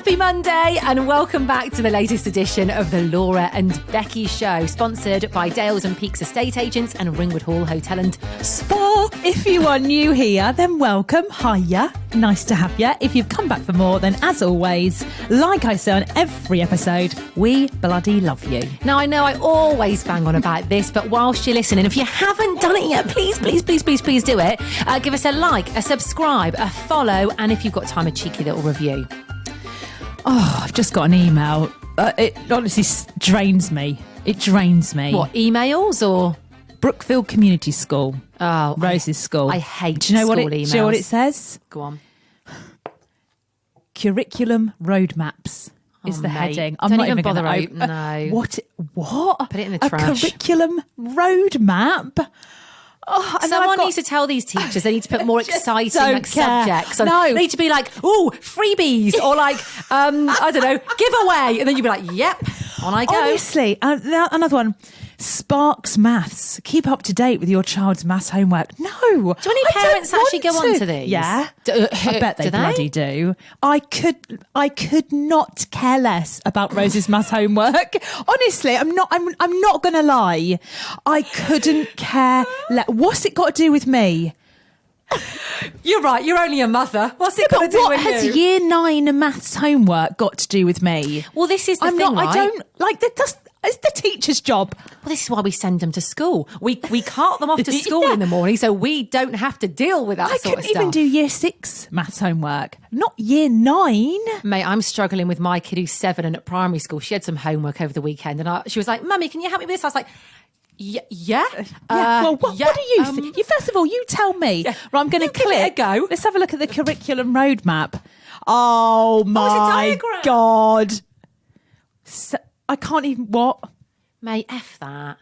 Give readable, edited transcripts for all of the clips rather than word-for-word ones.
Happy Monday and welcome back to the latest edition of the Laura and Becky Show, sponsored by Dales and Peaks Estate Agents and Ringwood Hall Hotel and Spa. If you are new here, then welcome. Hiya. Nice to have you. If you've come back for more, then as always, like I say on every episode, we bloody love you. Now, I know I always bang on about this, but whilst you're listening, if you haven't done it yet, please do it. Give us a like, a subscribe, a follow, and if you've got time, a cheeky little review. Oh, I've just got an email. It honestly drains me. It drains me. What, emails or? Brookfield Community School. Oh, Rose's school. I hate Do you know school what emails. Do you know what it says? Go on. Curriculum roadmaps is the heading. I'm Don't not even even bother going to no. What? Put it in the a trash. Curriculum roadmap? Oh, and Someone needs to tell these teachers they need to put more exciting subjects. And No. They need to be like, ooh, freebies, or like, I don't know, giveaway. And then you'd be like, yep, on I go. Honestly, another one. Sparks Maths. Keep up to date with your child's maths homework. No. Do any parents actually go on to these? Yeah. I bet they bloody do. I could not care less about Rose's maths homework. Honestly, I'm not gonna lie. I couldn't care less. What's it got to do with me? You're right, you're only a mother. What's it got to do What with has you? year 9 maths homework got to do with me? Well, this is the thing, right? I don't like that. It's the teacher's job. Well, this is why we send them to school. We cart them off to school in the morning so we don't have to deal with that sort of stuff. I couldn't even do year 6 maths homework, not year 9. Mate, I'm struggling with my kid who's 7 and at primary school. She had some homework over the weekend and she was like, Mummy, can you help me with this? I was like, yeah. Well, what do you think? First of all, you tell me. Yeah. Right, I'm going to give it a go. Let's have a look at the curriculum roadmap. Oh my God. So, I can't even, what? Mate, F that.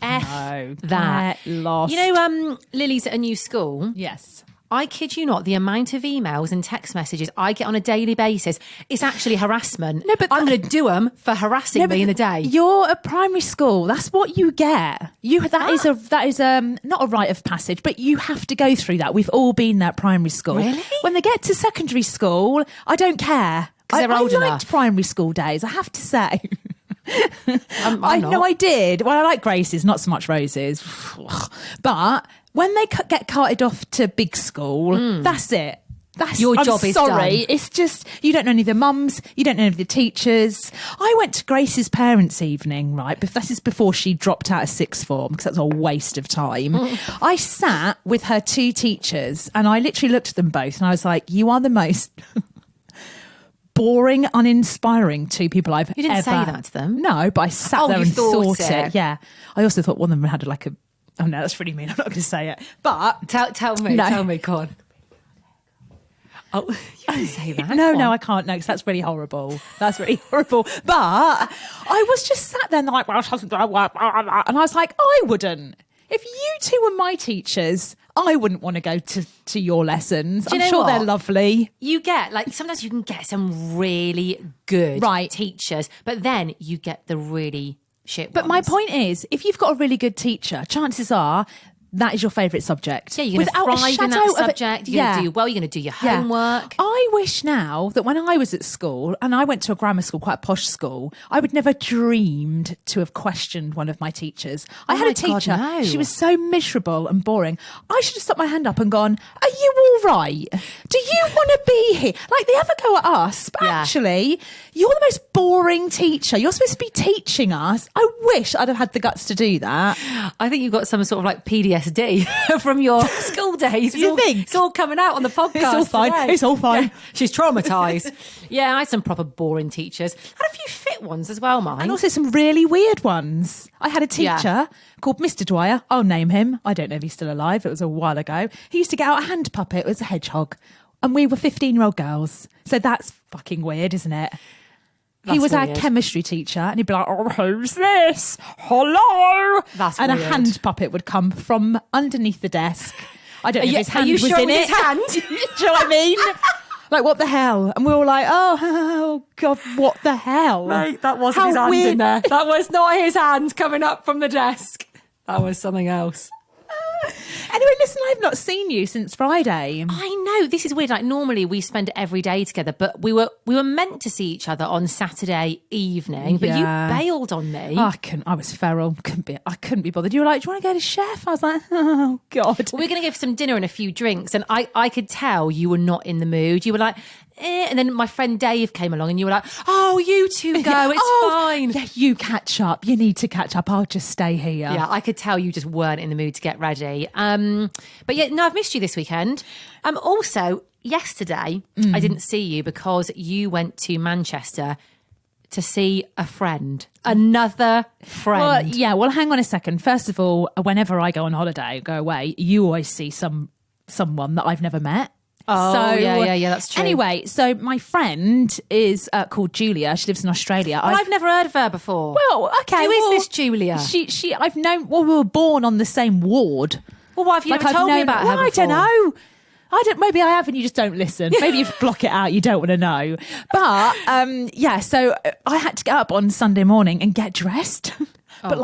No, that. get lost. You know, Lily's at a new school. Yes. I kid you not, the amount of emails and text messages I get on a daily basis, it's actually harassment. No, but I'm going to do them for harassing me in the day. You're a primary school. That's what you get. That is not a rite of passage, but you have to go through that. We've all been there at primary school. Really? When they get to secondary school, I don't care. Because they're old I enough. liked primary school days, I have to say. I'm not. I did. Well, I like Grace's, not so much Rose's. But when they get carted off to big school, that's it. Your job is sorry. done. It's just, you don't know any of the mums, you don't know any of the teachers. I went to Grace's parents' evening, right? But this is before she dropped out of sixth form, because that's a waste of time. I sat with her 2 teachers and I literally looked at them both and I was like, you are the most boring, uninspiring 2 people I've ever... You didn't say that to them? No, but I sat there you and thought thought it. Yeah. I also thought one of them had like a... Oh no, that's really mean. I'm not going to say it. But... Tell me, go on. Oh, you can say that. No, I can't. No, because that's really horrible. That's really horrible. But I was just sat there and like, and I was like, I wouldn't. If you 2 were my teachers, I wouldn't want to go to your lessons. I'm sure they're lovely. You get, like, sometimes you can get some really good teachers, but then you get the really shit ones. But my point is, if you've got a really good teacher, chances are that is your favourite subject. Yeah, you're going to thrive in that subject. You're going to do well. You're going to do your homework. I wish now that when I was at school, and I went to a grammar school, quite a posh school, I would never dreamed to have questioned one of my teachers. I had a teacher. God, no. She was so miserable and boring. I should have stuck my hand up and gone, are you all right? Do you want to be here? Like, they ever go at us, but actually, you're the most boring teacher. You're supposed to be teaching us. I wish I'd have had the guts to do that. I think you've got some sort of like PDSD from your school days. You think? It's all coming out on the podcast. It's all fine. Today. It's all fine. Yeah, she's traumatised. Yeah, I had some proper boring teachers. I had a few fit ones as well, mine. And also some really weird ones. I had a teacher called Mr. Dwyer. I'll name him. I don't know if he's still alive. It was a while ago. He used to get out a hand puppet. It was a hedgehog. And we were 15-year-old girls. So that's fucking weird, isn't it? He was our chemistry teacher and he'd be like, oh, who's this? Hello? That's and weird. A hand puppet would come from underneath the desk. I don't know if his hand are you was sure in it it. was his hand? Do you know what I mean? Like, what the hell? And we were all like, oh God, what the hell? Mate, that wasn't his hand in there. That was not his hand coming up from the desk. That was something else. Anyway, listen, I've not seen you since Friday. I know, this is weird. Like normally we spend every day together, but we were meant to see each other on Saturday evening, but you bailed on me. Oh, I was feral. I couldn't be bothered. You were like, do you want to go to Chef? I was like, oh God. Well, we're going to give some dinner and a few drinks, and I could tell you were not in the mood. You were like, and then my friend Dave came along and you were like, oh, you two go, it's fine. Yeah, you catch up. You need to catch up. I'll just stay here. Yeah, I could tell you just weren't in the mood to get ready. But yeah, no, I've missed you this weekend. Also, yesterday, I didn't see you because you went to Manchester to see a friend. Another friend. Well, hang on a second. First of all, whenever I go on holiday, go away, you always see someone that I've never met. Oh, so, yeah, that's true. Anyway, so my friend is called Julia. She lives in Australia. I've never heard of her before. Well, okay. Who is this Julia? I've known, we were born on the same ward. Well, why have you never told me about her before? I don't know. Maybe I have and you just don't listen. Maybe you block it out. You don't want to know. But, so I had to get up on Sunday morning and get dressed. But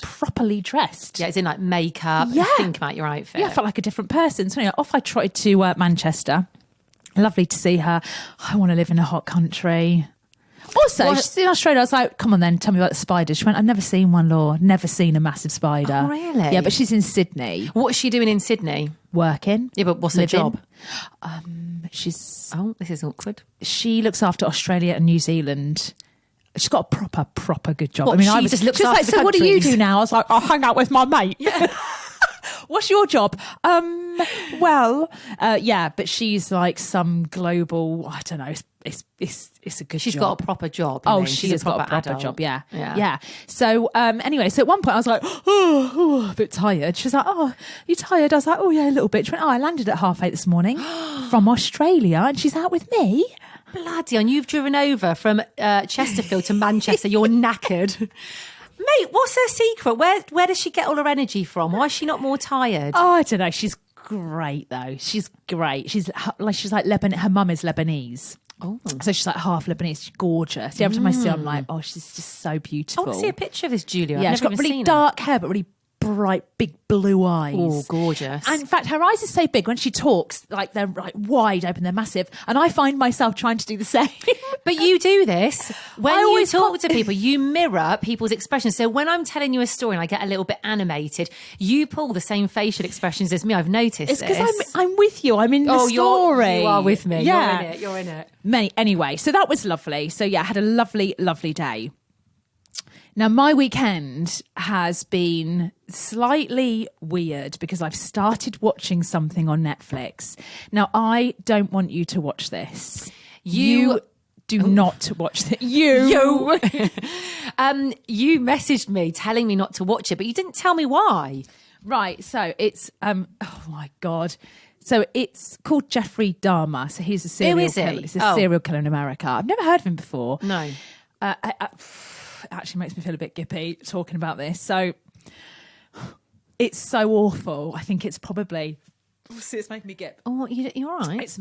properly dressed. Yeah, it's in like makeup. Yeah. And think about your outfit. Yeah, I felt like a different person. So anyway, off I trotted to Manchester. Lovely to see her. I want to live in a hot country. Also, she's in Australia. I was like, come on then, tell me about the spiders. She went, I've never seen one, Laura. Never seen a massive spider. Oh, really? Yeah, but she's in Sydney. What's she doing in Sydney? Working. Yeah, but what's her job? She's... Oh, this is awkward. She looks after Australia and New Zealand. She's got a proper good job. What, I just looks after the so what do you countries? do now? I was like, I hang out with my mate. Yeah. What's your job? But she's like some global, I don't know, it's a good job. She's got a proper job. She has got a proper adult. job, yeah. So anyway, so at one point I was like, a bit tired. She was like, oh, you tired? I was like, oh yeah, a little bit. She went, I landed at 8:30 this morning from Australia and she's out with me. Bloody hell, you've driven over from Chesterfield to Manchester. You're knackered. Mate, what's her secret? Where does she get all her energy from? Why is she not more tired? Oh, I don't know. She's great, though. She's great. She's like Lebanese. Her mum is Lebanese. Oh. So she's like half Lebanese. She's gorgeous. Every time I see her, I'm like, oh, she's just so beautiful. I want to see a picture of this Julia. Yeah, she's got really dark hair, but really bright, big blue eyes. Oh, gorgeous. And in fact, her eyes are so big when she talks, like they're like wide open, they're massive. And I find myself trying to do the same. But you do this. When you talk to people, you mirror people's expressions. So when I'm telling you a story and I get a little bit animated, you pull the same facial expressions as me. I've noticed it's because I'm with you. I'm in the story. You are with me. Yeah. You're in it. Anyway, so that was lovely. So yeah, I had a lovely, lovely day. Now, my weekend has been slightly weird because I've started watching something on Netflix. Now, I don't want you to watch this. You do not watch it. You messaged me telling me not to watch it, but you didn't tell me why. Right. So it's, oh my God. So it's called Jeffrey Dahmer. So he's a serial killer. He's a serial killer in America. I've never heard of him before. No. It actually makes me feel a bit gippy talking about this. So it's so awful. I think it's probably... See, it's making me gip. Oh, you're all right.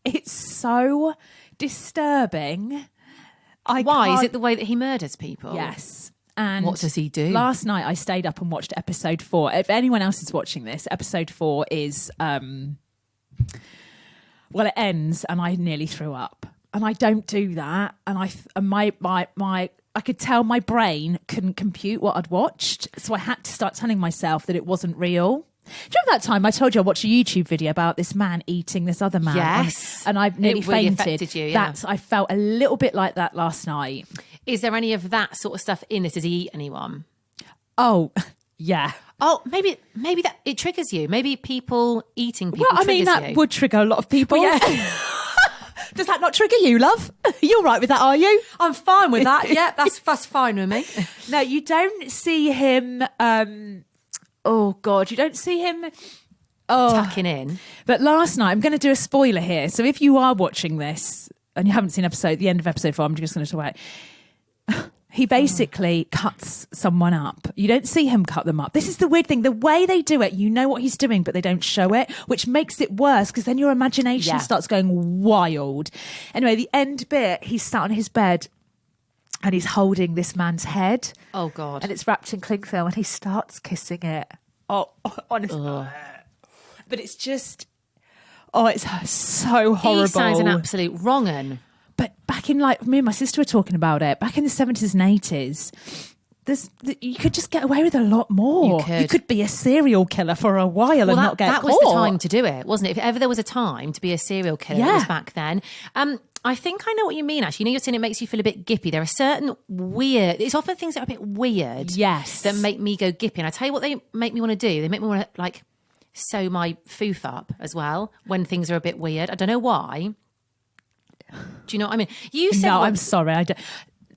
It's so disturbing. Why? Is it the way that he murders people? Yes. And what does he do? Last night I stayed up and watched episode 4. If anyone else is watching this, episode 4 is... it ends and I nearly threw up. And I don't do that. And I could tell my brain couldn't compute what I'd watched. So I had to start telling myself that it wasn't real. Do you remember that time I told you I watched a YouTube video about this man eating this other man? Yes. And I've nearly fainted. Affected you, yeah. I felt a little bit like that last night. Is there any of that sort of stuff in this? Does he eat anyone? Oh, yeah. Oh, maybe that it triggers you. Maybe eating people. Well, I mean, that would trigger a lot of people. Well, yeah. Does that not trigger you, love? You're right with that, are you? I'm fine with that. Yeah, that's fine with me. No, you don't see him. Oh God, you don't see him. Tucking in. But last night, I'm going to do a spoiler here. So if you are watching this and you haven't seen the end of episode 4, I'm just going to talk about it. He basically cuts someone up. You don't see him cut them up. This is the weird thing. The way they do it, you know what he's doing, but they don't show it, which makes it worse because then your imagination starts going wild. Anyway, the end bit, he's sat on his bed and he's holding this man's head. Oh, God. And it's wrapped in cling film and he starts kissing it. Honestly. But it's just, it's so horrible. He sounds an absolute wrong 'un. But back in, like, me and my sister were talking about it, back in the 70s and 80s, you could just get away with a lot more. You could be a serial killer for a while and not get caught. That was the time to do it, wasn't it? If ever there was a time to be a serial killer, it was back then. I think I know what you mean, actually. You know, you're saying it makes you feel a bit gippy. There are certain it's often things that are a bit weird. Yes. That make me go gippy. And I tell you what they make me want to do. They make me want to, like, sew my foof up as well when things are a bit weird. I don't know why. Do you know what I mean? You said I'm sorry. I don't.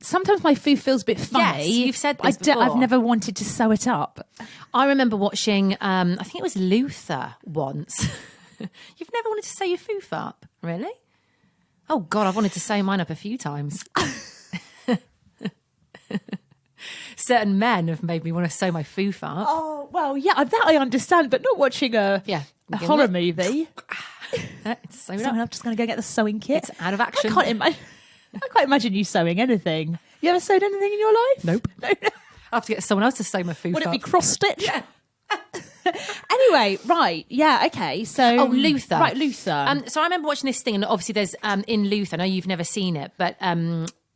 Sometimes my food feels a bit funny. Yes, you've said this before. I've never wanted to sew it up. I remember watching, I think it was Luther once. You've never wanted to sew your foof up? Really? Oh, God, I've wanted to sew mine up a few times. Certain men have made me want to sew my foof up. Oh, well, yeah, that I understand, but not watching a horror movie. It's I'm just going to go get the sewing kit. It's out of action. I can't imagine you sewing anything. You ever sewed anything in your life? Nope. No. I have to get someone else to sew my foof up. Would it be cross-stitch? Yeah. Anyway, right. Yeah, okay. So Luther. Right, Luther. So I remember watching this thing, and obviously there's in Luther, I know you've never seen it, but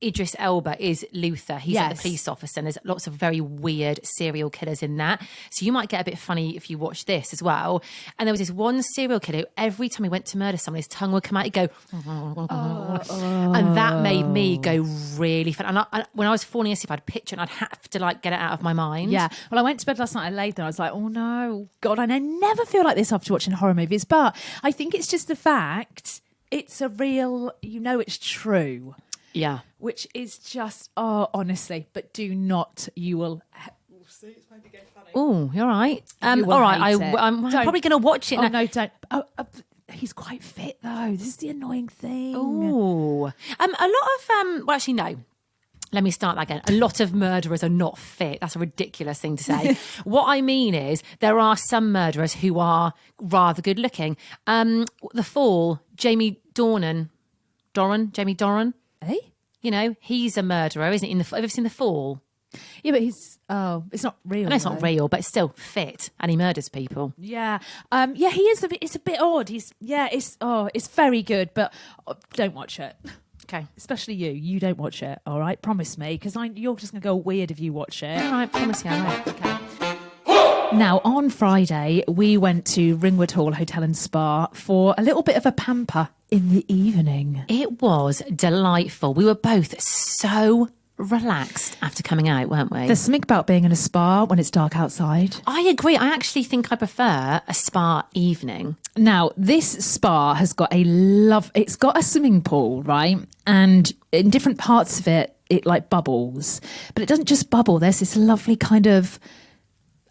Idris Elba is Luther. He's like the police officer, and there's lots of very weird serial killers in that. So you might get a bit funny if you watch this as well. And there was this one serial killer who every time he went to murder someone, his tongue would come out, he'd go, and that made me go really fun. And when I was falling asleep, I'd picture and I'd have to, like, get it out of my mind. Yeah. Well, I went to bed last night, I laid there, I was like, oh no, God, and I never feel like this after watching horror movies, but I think it's just the fact it's a real, it's true. Yeah. Which is just, honestly, but do not, you will... We'll see, it's going to get funny. Oh, you're right. All right, I'm probably going to watch it now. No, don't. He's quite fit, though. This is the annoying thing. Oh. A lot of... well, actually, no. Let me start that again. A lot of murderers are not fit. That's a ridiculous thing to say. What I mean is there are some murderers who are rather good looking. The Fall, Jamie Dornan. Eh? You know, he's a murderer, isn't he? Have you ever seen The Fall? Yeah, but it's not real. I know it's not real, but it's still fit, and he murders people. Yeah, he is it's a bit odd. It's very good, but don't watch it. Okay, especially you. You don't watch it. All right, promise me, because you're just gonna go weird if you watch it. All right, promise you. All right, okay. Now, on Friday, we went to Ringwood Hall Hotel and Spa for a little bit of a pamper in the evening. It was delightful. We were both so relaxed after coming out, weren't we? There's something about being in a spa when it's dark outside. I agree. I actually think I prefer a spa evening. Now, this spa has got it's got a swimming pool, right? And in different parts of it, it like bubbles. But it doesn't just bubble. There's this lovely kind of...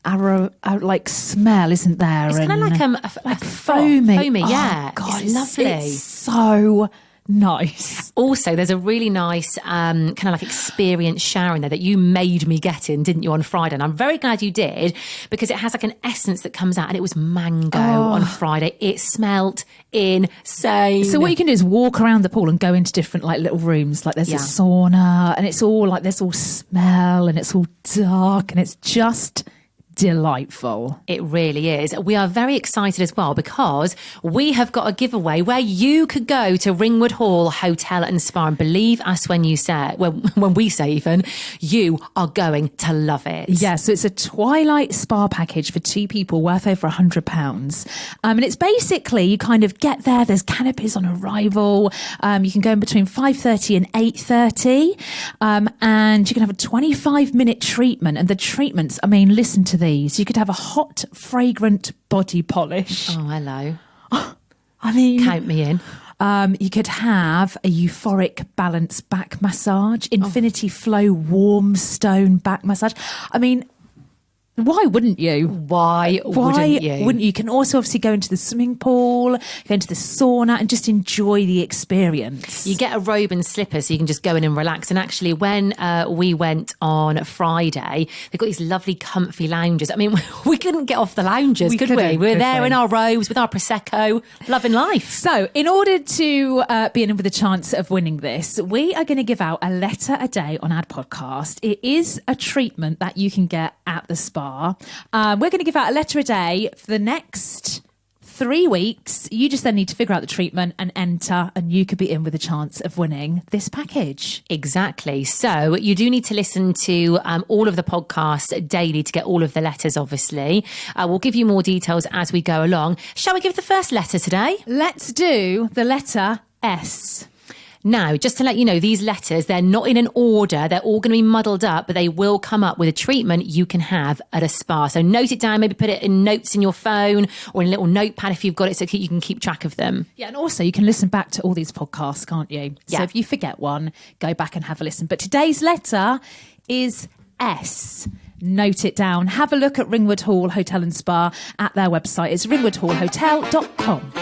like smell, isn't there? It's kind of like foamy. Foamy, yeah. Oh, God, it's lovely. It's so nice. Also, there's a really nice kind of like experience shower in there that you made me get in, didn't you, on Friday? And I'm very glad you did, because it has like an essence that comes out, and it was mango on Friday. It smelt insane. So what you can do is walk around the pool and go into different like little rooms. Like there's a sauna, and it's all like there's all smell, and it's all dark, and it's just... delightful. It really is. We are very excited as well, because we have got a giveaway where you could go to Ringwood Hall Hotel and Spa, and believe us when we say even, you are going to love it. Yeah, so it's a twilight spa package for 2 people worth over £100. And it's basically, you kind of get there, there's canopies on arrival. You can go in between 5:30 and 8:30. And you can have a 25-minute treatment. And the treatments, I mean, listen to these. You could have a hot, fragrant body polish. Oh, hello. I mean... count me in. You could have a euphoric balance back massage, infinity flow warm stone back massage. I mean... why wouldn't you? Why wouldn't you? You can also obviously go into the swimming pool, go into the sauna, and just enjoy the experience. You get a robe and slippers so you can just go in and relax. And actually, when we went on Friday, they've got these lovely comfy lounges. I mean, we couldn't get off the lounges, could we? We were there in our robes with our Prosecco, loving life. So in order to be in with a chance of winning this, we are going to give out a letter a day on our podcast. It is a treatment that you can get at the spa. Spa. We're going to give out a letter a day for the next 3 weeks. You just then need to figure out the treatment and enter, and you could be in with a chance of winning this package. Exactly. So you do need to listen to all of the podcasts daily to get all of the letters, obviously. We'll give you more details as we go along. Shall we give the first letter today? Let's do the letter S. Now, just to let you know, these letters, they're not in an order. They're all going to be muddled up, but they will come up with a treatment you can have at a spa. So note it down, maybe put it in notes in your phone or in a little notepad if you've got it so you can keep track of them. Yeah, and also you can listen back to all these podcasts, can't you? Yeah. So if you forget one, go back and have a listen. But today's letter is S. Note it down. Have a look at Ringwood Hall Hotel and Spa at their website. It's ringwoodhallhotel.com.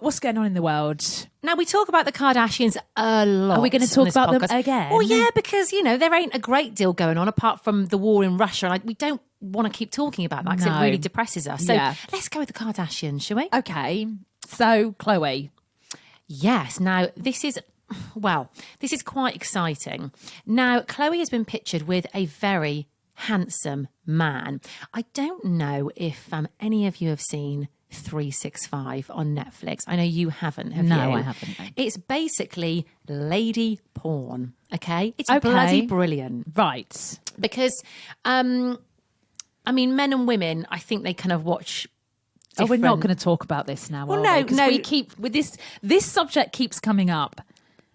What's going on in the world? Now, we talk about the Kardashians a lot. Are we going to talk about them again? Well, yeah, because, there ain't a great deal going on apart from the war in Russia. And we don't want to keep talking about that because it really depresses us. So let's go with the Kardashians, shall we? Okay. So, Chloe. Yes. Now, this is quite exciting. Now, Chloe has been pictured with a very handsome man. I don't know if any of you have seen 365 on Netflix. I know you haven't, have you? No, I haven't. It's basically lady porn, okay? It's bloody brilliant. Right. Because, men and women, I think they kind of watch different... Oh, we're not going to talk about this now, well, are we? no. We keep... with this subject keeps coming up.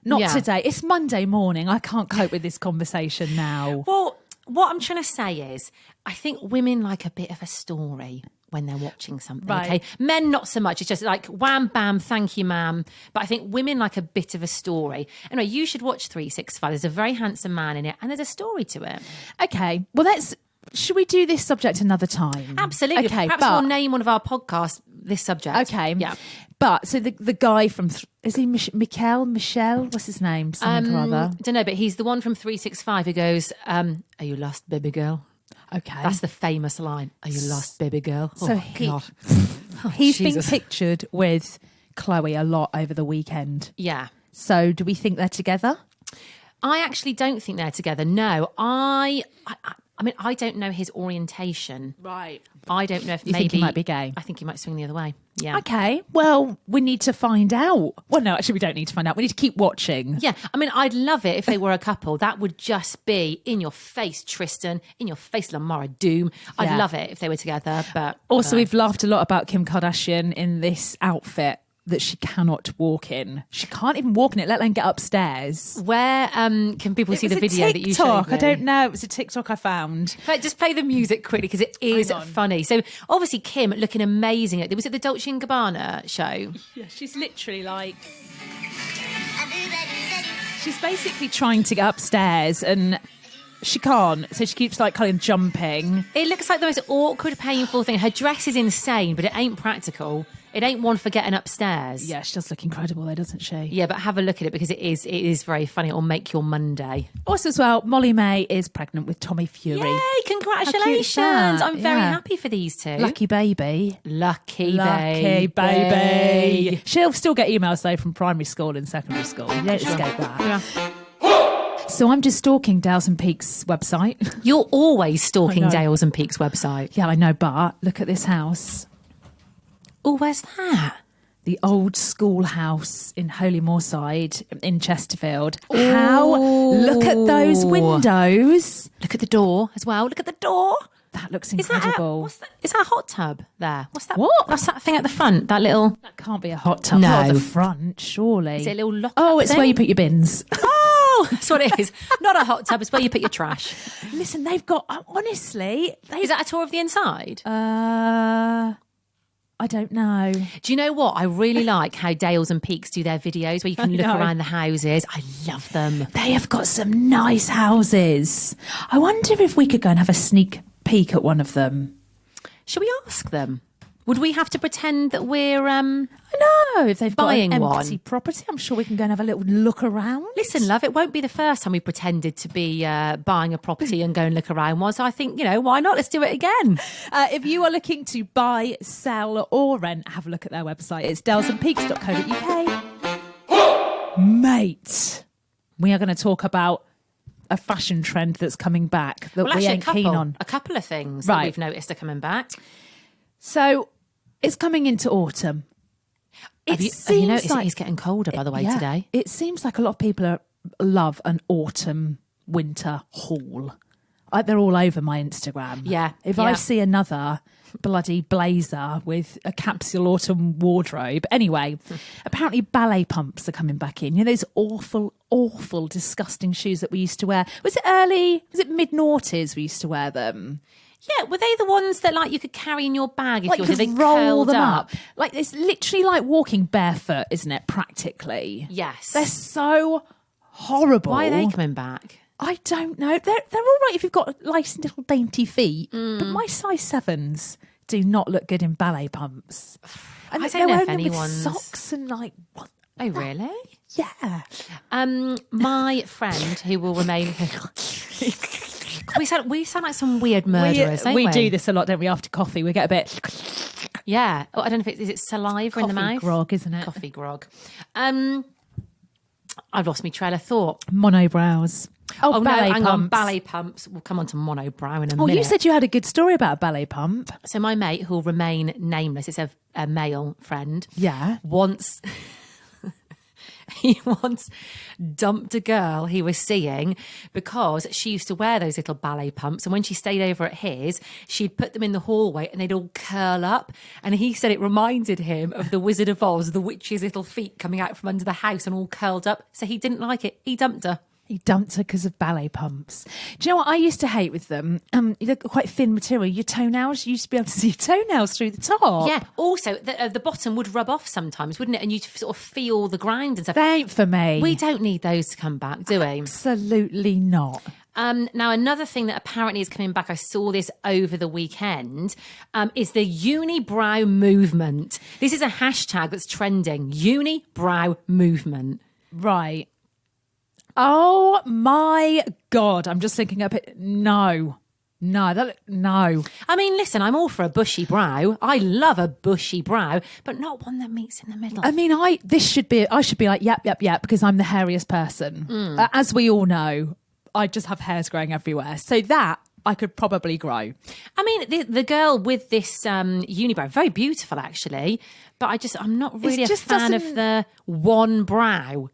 Not today. It's Monday morning. I can't cope with this conversation now. Well, what I'm trying to say is, I think women like a bit of a story when they're watching something, okay? Men, not so much. It's just like, wham, bam, thank you, ma'am. But I think women like a bit of a story. Anyway, you should watch 365. There's a very handsome man in it, and there's a story to it. Okay. Well, should we do this subject another time? Absolutely. Okay, Perhaps we'll name one of our podcasts this subject. Okay. Yeah. But, so the guy from... is he Michelle? What's his name? Something or other. Don't know, but he's the one from 365 who goes, are you lost, baby girl? Okay. That's the famous line. Are you lost, baby girl? So he's been pictured with Chloe a lot over the weekend. Yeah. So do we think they're together? I actually don't think they're together. No, I don't know his orientation. Right. I don't know if you think he might be gay. I think he might swing the other way. Yeah. Okay. Well, we need to find out. Well, no, actually, we don't need to find out. We need to keep watching. Yeah. I'd love it if they were a couple. That would just be in your face, Tristan. In your face, Lamara Doom. I'd love it if they were together. But also, we've laughed a lot about Kim Kardashian in this outfit that she cannot walk in. She can't even walk in it, let alone get upstairs. Where can people see the video that you showed me? I don't know. It was a TikTok I found. Just play the music quickly because it is funny. So obviously Kim looking amazing. Was it the Dolce & Gabbana show? Yeah, she's literally like... She's basically trying to get upstairs and... she can't, so she keeps kind of jumping. It looks like the most awkward, painful thing. Her dress is insane, but it ain't practical. It ain't one for getting upstairs. Yeah, she does look incredible though, doesn't she? Yeah, but have a look at it because it is very funny. It'll make your Monday. Also as well, Molly May is pregnant with Tommy Fury. Yay, congratulations. I'm very happy for these two. Lucky baby. Lucky baby. She'll still get emails though from primary school and secondary school. You don't escape that. Yeah. So I'm just stalking Dales and Peak's website. You're always stalking Dales and Peak's website. Yeah, I know, but look at this house. Oh, where's that? The old schoolhouse in Holy Moorside in Chesterfield. Look at those windows. Look at the door as well. Look at the door. That looks incredible. Is that a hot tub there? What's that? What? That's that thing at the front, that little... That can't be a hot tub. No. Not at the front, surely. Is it a little lock? Oh, it's where you put your bins. Oh, that's what it is. Not a hot tub, it's where you put your trash. Listen, they've got, honestly... Is that a tour of the inside? I don't know. Do you know what? I really like how Dales and Peaks do their videos where you can look around the houses. I love them. They have got some nice houses. I wonder if we could go and have a sneak peek at one of them. Shall we ask them? Would we have to pretend that we're I know, if they've buying got an one empty property, I'm sure we can go and have a little look around. Listen, love, it won't be the first time we pretended to be buying a property and go and look around one. So I think, why not? Let's do it again. If you are looking to buy, sell or rent, have a look at their website. It's dalesandpeaks.co.uk. Mate, we are going to talk about a fashion trend that's coming back that Well, we actually, ain't keen on. a couple of things that we've noticed are coming back. So it's coming into autumn. Have you noticed it is getting colder, by the way, today? It seems like a lot of people love an autumn winter haul. They're all over my Instagram. Yeah. If I see another bloody blazer with a capsule autumn wardrobe. Anyway, apparently ballet pumps are coming back in. You know, those awful, disgusting shoes that we used to wear. Was it mid-noughties we used to wear them? Yeah, were they the ones that like you could carry in your bag if Like you you wanted? could They roll them up. Like it's literally like walking barefoot, isn't it? Practically. Yes. They're so horrible. Why are they coming back? I don't know. They're all right if you've got nice little dainty feet, but my size 7s do not look good in ballet pumps. And I they're don't know if wearing them with anyone's socks and like what? Oh, really? Yeah. My friend who will remain. we sound like some weird murderers, don't we? We do this a lot, don't we? After coffee, we get a bit. Yeah. Oh, I don't know if is it saliva in the mouth? Coffee grog, isn't it? Coffee grog. I've lost my trail of thought. Monobrows. Oh, no, ballet hang pumps. on. Ballet pumps. We'll come on to monobrow in a minute. You said you had a good story about a ballet pump. So my mate, who'll remain nameless, it's a male friend. Yeah. He once dumped a girl he was seeing because she used to wear those little ballet pumps, and when she stayed over at his, she'd put them in the hallway and they'd all curl up, and he said it reminded him of the Wizard of Oz, the witch's little feet coming out from under the house and all curled up, so he didn't like it. He dumped her. He dumped her because of ballet pumps. Do you know what I used to hate with them? They're quite thin material. Your toenails, you used to be able to see your toenails through the top. Yeah. Also, the bottom would rub off sometimes, wouldn't it? And you'd sort of feel the grind and stuff. They ain't for me. We don't need those to come back, do we? Absolutely not. Now, another thing that apparently is coming back, I saw this over the weekend, is the unibrow movement. This is a hashtag that's trending, unibrow movement. Right. Oh my God. I'm just thinking up it. No. No. I mean, listen, I'm all for a bushy brow. I love a bushy brow, but not one that meets in the middle. I mean, I should be like, yep, because I'm the hairiest person. As we all know, I just have hairs growing everywhere. So that I could probably grow. I mean, the girl with this unibrow, very beautiful actually, but I'm not really a fan of the one brow.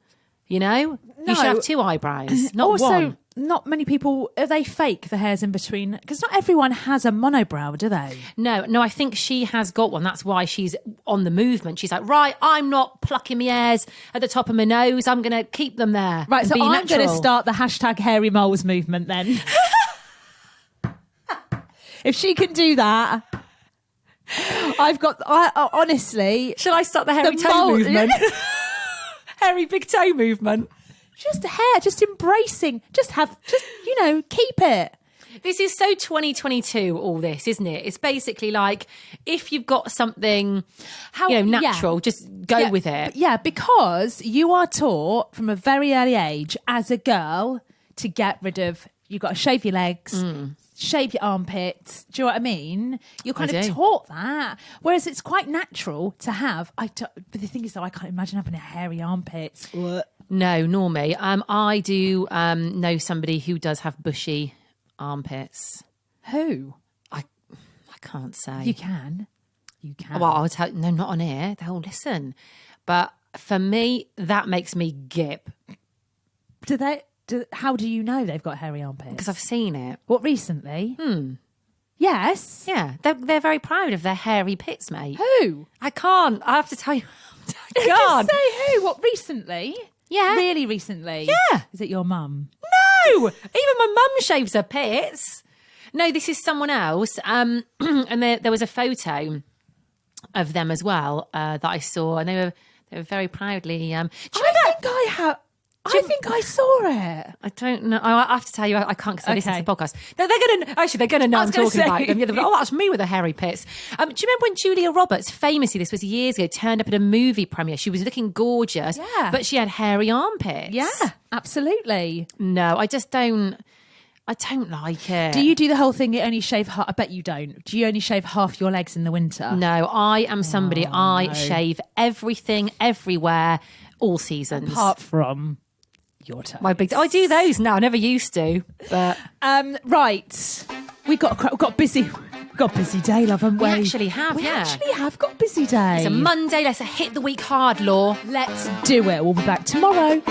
You know, you should have two eyebrows, not also, one. Not many people, are they fake, the hairs in between? Because not everyone has a monobrow, do they? No, I think she has got one. That's why she's on the movement. She's like, right, I'm not plucking my hairs at the top of my nose. I'm going to keep them there. Right, so I'm going to start the hashtag hairy moles movement then. If she can do that, I honestly... Shall I start the hairy toe movement? Hairy big toe movement. Just hair, just embracing, keep it. This is so 2022, all this, isn't it? It's basically like, if you've got something, natural, just go with it. Yeah, because you are taught from a very early age as a girl to get rid of, you've got to shave your legs, shave your armpits. Do you know what I mean? You're kind of taught that. Whereas it's quite natural to have, but the thing is though, I can't imagine having a hairy armpits. No, nor me. I do know somebody who does have bushy armpits. Who? I can't say. You can. Well, I'll tell you. No, not on air. They'll listen. But for me, that makes me gip. How do you know they've got hairy armpits? Because I've seen it. What, recently? Yes. Yeah, they're very proud of their hairy pits, mate. Who? I can't. I have to tell you. I can't. Say who? What, recently? Yeah. Really recently? Yeah. Is it your mum? No! Even my mum shaves her pits. No, this is someone else. And there was a photo of them as well that I saw, and they were very proudly. Do you know that? I think I saw it. I don't know. I have to tell you, I can't because I listen to the podcast. They're going to know I'm talking about them. Yeah, oh, that's me with the hairy pits. Do you remember when Julia Roberts, famously, this was years ago, turned up at a movie premiere? She was looking gorgeous, but she had hairy armpits. Yeah, absolutely. No, I just don't. I don't like it. Do you do the whole thing? You only shave half? I bet you don't. Do you only shave half your legs in the winter? No, I am somebody. I shave everything, everywhere, all seasons. Apart from Your turn. My big. I do those now. I never used to. But right. We've got a busy day, love, haven't we? we actually have. We actually have got a busy day. It's a Monday. Let's hit the week hard, Law. Let's do it. We'll be back tomorrow.